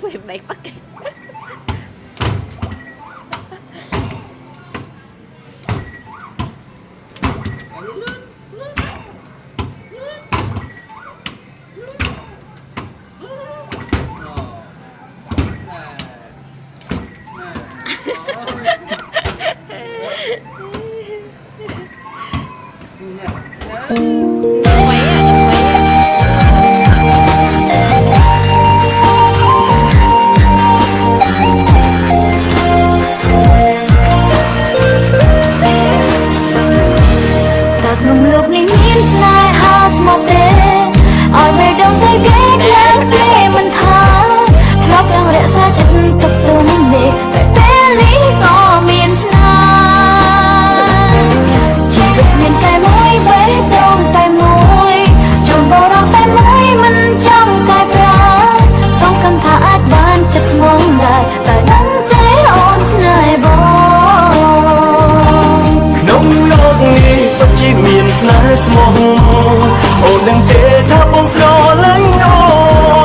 Việc này bắt kịp.ស្មោះអូននឹងទេថាបងស្រឡាញ់អូ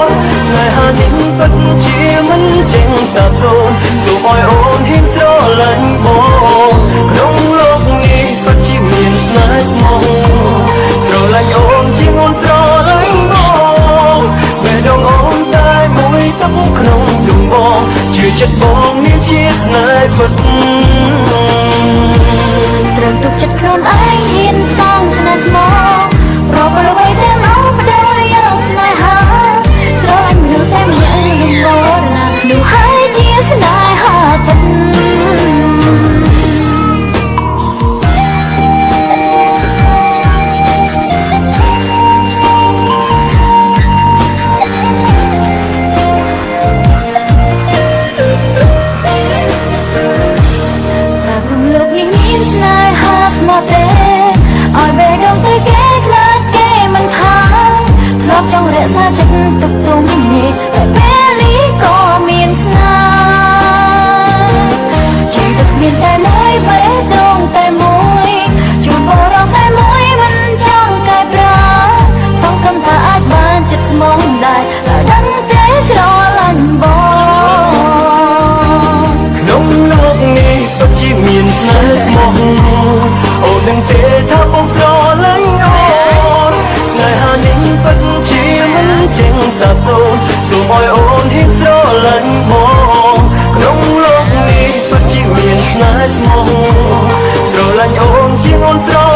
នស្នេហានេះពិតជាមិនចេញសាបសូន្យសូមឲ្យអូនហ៊ានស្រឡាញ់បងក្នុងលោកនេះពិតជាមានស្នេហ៍ស្មោះស្រឡាញ់អូនជាងអូនស្រឡាញ់បងបេះដូងអូនតែមួយទឹកក្នុងដួងបងជឿចិត្តបងមានជាស្នេហ៍ពិតត្រឹមទុកចិត្តខ្លួនឯងហ៊ានសងស្នេហ៍ស្មោះរកអ្វីទាំងអស់បដូរយ៉ាងស្នេហាស្រឡាញ់មនុស្សតែម្នាក់នឹងបរណានោះហើយជាស្នេហាពិតចង់រក្សាចិត្តទុកទុំនេះតែពេលនេះក៏មានស្នាជីវិតមានតែមួយបេះដូងតែមួយជួបបរោះតែមួយមិនចង់កែប្រែសង្ឃឹមថាអាចបានចិត្តស្មោះដែរតែដឹងទេស្រឡាញ់បងក្នុងលោកនេះពិតជាមានស្នេហ៍ស្មោះអូននឹងទេថាបងស្រឡាញ់អូនស្នេហានេះពិតជាមិនចេញសាបសូន្យសូមឲ្យអូនហ៊ានស្រឡាញ់បងក្នុងលោកនេះពិតជាមានស្នេហ៍ស្មោះស្រឡាញ់អូនជាងអូនស្រ